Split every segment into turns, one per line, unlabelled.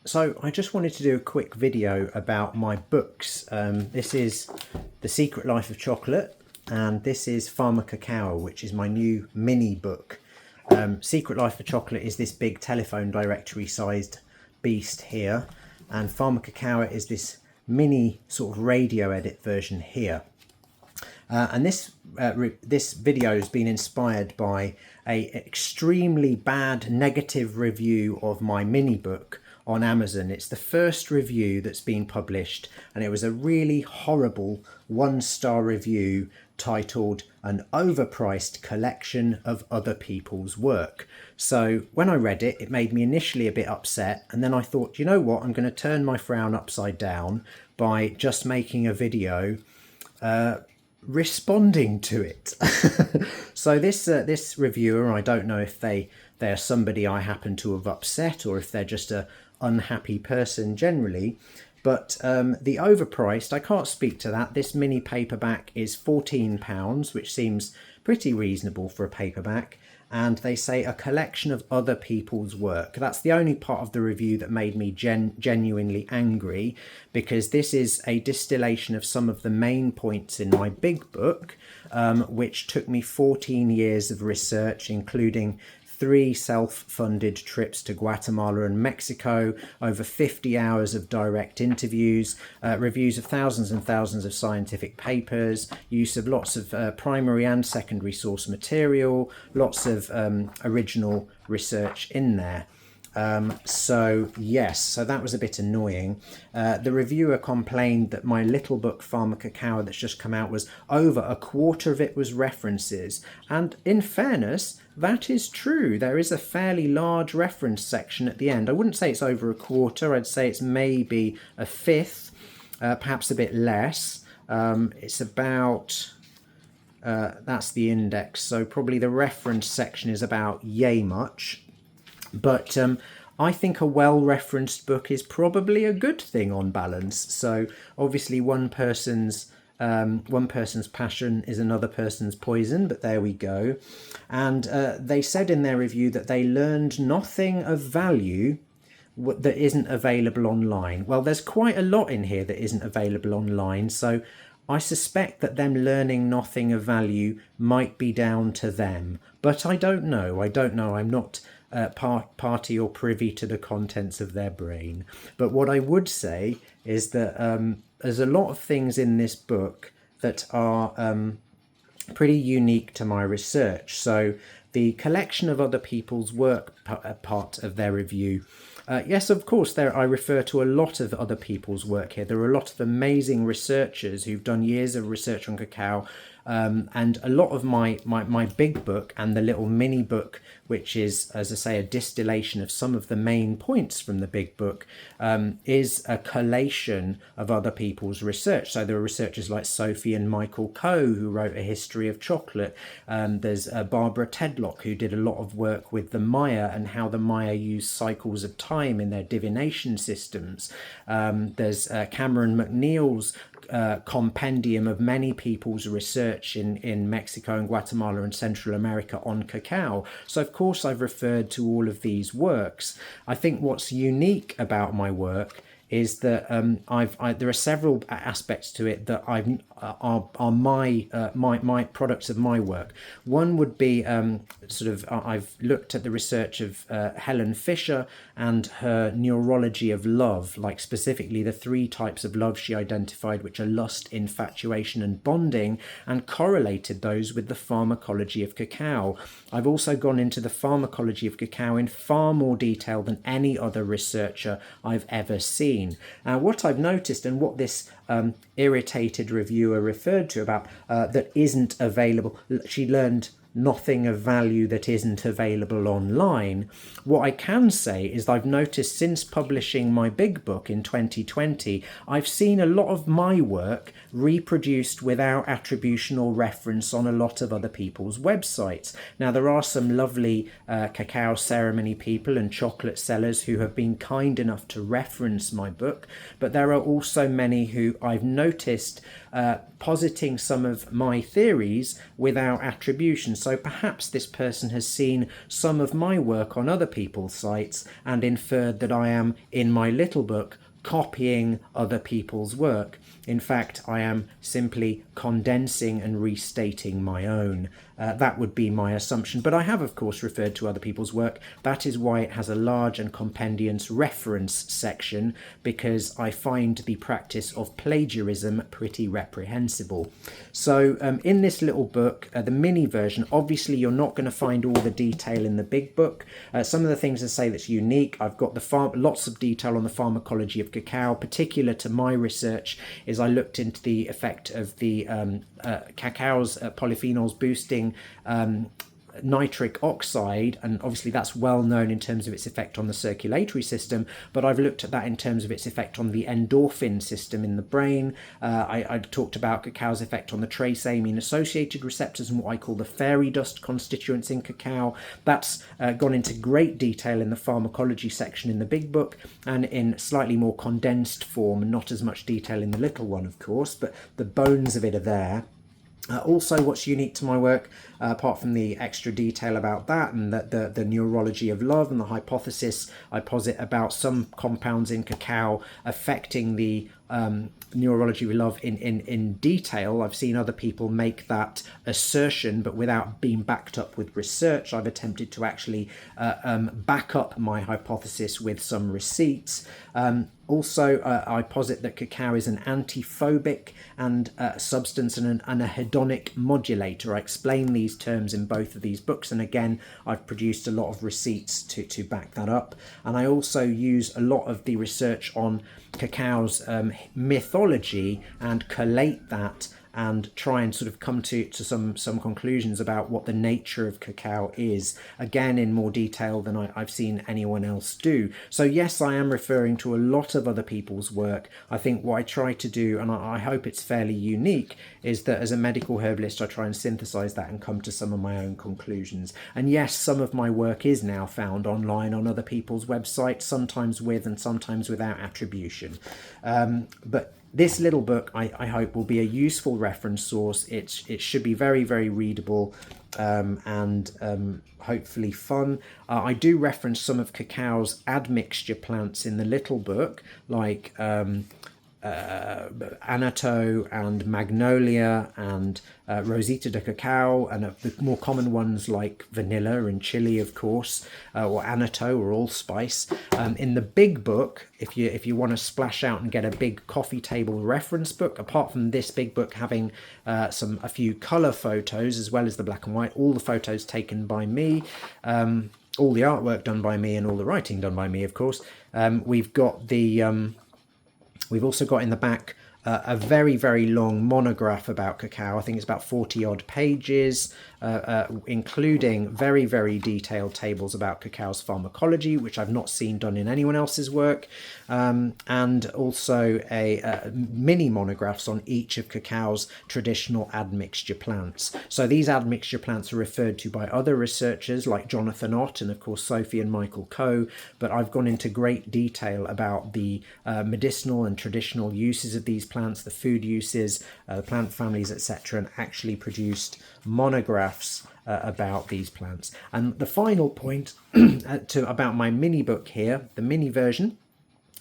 So I just wanted to do a quick video about my books. This is The Secret Life of Chocolate, and this is Pharmacacao, which is my new mini book. Secret Life of Chocolate is this big telephone directory sized beast here, and Pharmacacao is this mini sort of radio edit version here. And this video has been inspired by a extremely bad negative review of my mini book on Amazon. It's the first review that's been published, and it was a really horrible 1-star review titled "An Overpriced Collection of Other People's Work." So when I read it, it made me initially a bit upset, and then I thought, you know what, I'm going to turn my frown upside down by just making a video responding to it. So this reviewer, I don't know if they're somebody I happen to have upset or if they're just a unhappy person generally, but the overpriced, I can't speak to that. This mini paperback is £14, which seems pretty reasonable for a paperback, and they say a collection of other people's work. That's the only part of the review that made me genuinely angry, because this is a distillation of some of the main points in my big book, which took me 14 years of research, including 3 self-funded trips to Guatemala and Mexico, over 50 hours of direct interviews, reviews of thousands and thousands of scientific papers, use of lots of primary and secondary source material, lots of original research in there. So that was a bit annoying. The reviewer complained that my little book Pharmacacao that's just come out was over a quarter of it was references, and in fairness, that is true. There is a fairly large reference section at the end. I wouldn't say it's over a quarter, I'd say it's maybe a fifth, perhaps a bit less. It's about that's the index, so probably the reference section is about yay much. But I think a well-referenced book is probably a good thing on balance. So obviously one person's passion is another person's poison, but there we go. And they said in their review that they learned nothing of value that isn't available online. Well, there's quite a lot in here that isn't available online, so I suspect that them learning nothing of value might be down to them, but I don't know. I'm not party or privy to the contents of their brain. But what I would say is that there's a lot of things in this book that are pretty unique to my research. So the collection of other people's work part of their review, yes, of course, I refer to a lot of other people's work here. There are a lot of amazing researchers who've done years of research on cacao, and a lot of my big book and the little mini book, which is, as I say, a distillation of some of the main points from the big book, is a collation of other people's research. So there are researchers like Sophie and Michael Coe, who wrote a history of chocolate. There's Barbara Tedlock, who did a lot of work with the Maya and how the Maya used cycles of time in their divination systems. There's Cameron McNeil's compendium of many people's research in Mexico and Guatemala and Central America on cacao. So of course I've referred to all of these works. I think what's unique about my work is that there are several aspects to it that are my products of my work. One would be I've looked at the research of Helen Fisher and her neurology of love, like specifically the 3 types of love she identified, which are lust, infatuation, and bonding, and correlated those with the pharmacology of cacao. I've also gone into the pharmacology of cacao in far more detail than any other researcher I've ever seen. What I've noticed, and what this irritated reviewer referred to about that isn't available, she learned nothing of value that isn't available online. What I can say is I've noticed since publishing my big book in 2020, I've seen a lot of my work reproduced without attribution or reference on a lot of other people's websites. Now, there are some lovely cacao ceremony people and chocolate sellers who have been kind enough to reference my book, but there are also many who I've noticed positing some of my theories without attribution. So perhaps this person has seen some of my work on other people's sites and inferred that I am, in my little book, copying other people's work. In fact, I am simply condensing and restating my own. That would be my assumption, but I have of course referred to other people's work. That is why it has a large and compendious reference section, because I find the practice of plagiarism pretty reprehensible. So in this little book, the mini version, obviously you're not going to find all the detail in the big book. Some of the things I say that's unique, I've got lots of detail on the pharmacology of cacao. Particular to my research is I looked into the effect of the cacao's polyphenols boosting nitric oxide, and obviously that's well known in terms of its effect on the circulatory system, but I've looked at that in terms of its effect on the endorphin system in the brain. I talked about cacao's effect on the trace amine associated receptors and what I call the fairy dust constituents in cacao. That's gone into great detail in the pharmacology section in the big book, and in slightly more condensed form, not as much detail in the little one of course, but the bones of it are there. Also, what's unique to my work, apart from the extra detail about that and the neurology of love and the hypothesis I posit about some compounds in cacao affecting the neurology of love in detail. I've seen other people make that assertion, but without being backed up with research. I've attempted to actually back up my hypothesis with some receipts. Also, I posit that cacao is an antiphobic and substance and a hedonic modulator. I explain these terms in both of these books, and again I've produced a lot of receipts to back that up. And I also use a lot of the research on cacao's mythology and collate that and try and sort of come to some conclusions about what the nature of cacao is, again in more detail than I've seen anyone else do. So yes, I am referring to a lot of other people's work. I think what I try to do, and I hope it's fairly unique, is that as a medical herbalist I try and synthesize that and come to some of my own conclusions. And yes, some of my work is now found online on other people's websites, sometimes with and sometimes without attribution. But this little book, I hope, will be a useful reference source. It should be very, very readable and hopefully fun. I do reference some of cacao's admixture plants in the little book, like Anato and Magnolia and Rosita de Cacao, and the more common ones like vanilla and chili, of course, or Anato or allspice. In the big book, if you want to splash out and get a big coffee table reference book, apart from this big book having a few colour photos as well as the black and white, all the photos taken by me, all the artwork done by me, and all the writing done by me, of course. We've also got in the back a very, very long monograph about cacao. I think it's about 40 odd pages, including very, very detailed tables about cacao's pharmacology, which I've not seen done in anyone else's work, and also mini monographs on each of cacao's traditional admixture plants. So these admixture plants are referred to by other researchers like Jonathan Ott and of course Sophie and Michael Coe, but I've gone into great detail about the medicinal and traditional uses of these plants, the food uses, the plant families, etc., and actually produced monographs about these plants. And the final point about my mini book here, the mini version,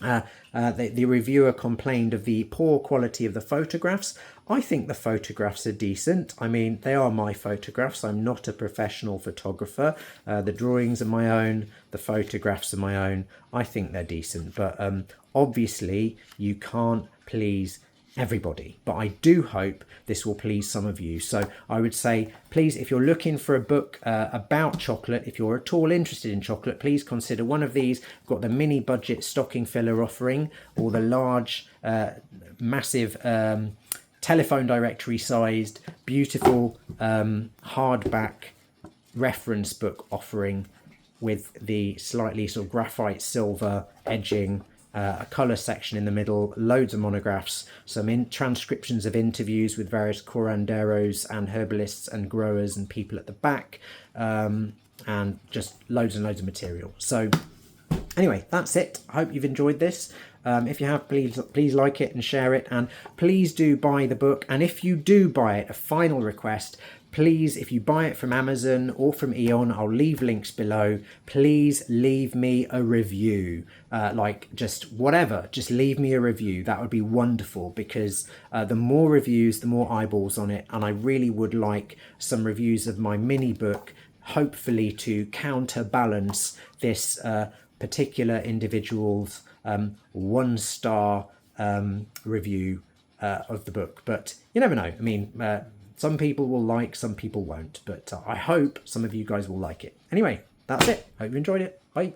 the reviewer complained of the poor quality of the photographs. I think the photographs are decent. I mean, they are my photographs. I'm not a professional photographer. The drawings are my own, the photographs are my own. I think they're decent, but obviously you can't please everybody, but I do hope this will please some of you. So I would say, please, if you're looking for a book about chocolate, if you're at all interested in chocolate, please consider one of these. I've got the mini budget stocking filler offering, or the large massive telephone directory sized beautiful hardback reference book offering with the slightly sort of graphite silver edging, a colour section in the middle, loads of monographs, some transcriptions of interviews with various curanderos and herbalists and growers and people at the back, and just loads and loads of material. So Anyway, that's it. I hope you've enjoyed this. If you have, please like it and share it, and please do buy the book. And if you do buy it, a final request, please, if you buy it from Amazon or from Eon, I'll leave links below. Please leave me a review, like just whatever, just leave me a review. That would be wonderful, because the more reviews, the more eyeballs on it. And I really would like some reviews of my mini book, hopefully to counterbalance this particular individual's 1-star review of the book. But you never know. I mean, some people will like, some people won't. But I hope some of you guys will like it. Anyway, that's it. Hope you enjoyed it. Bye.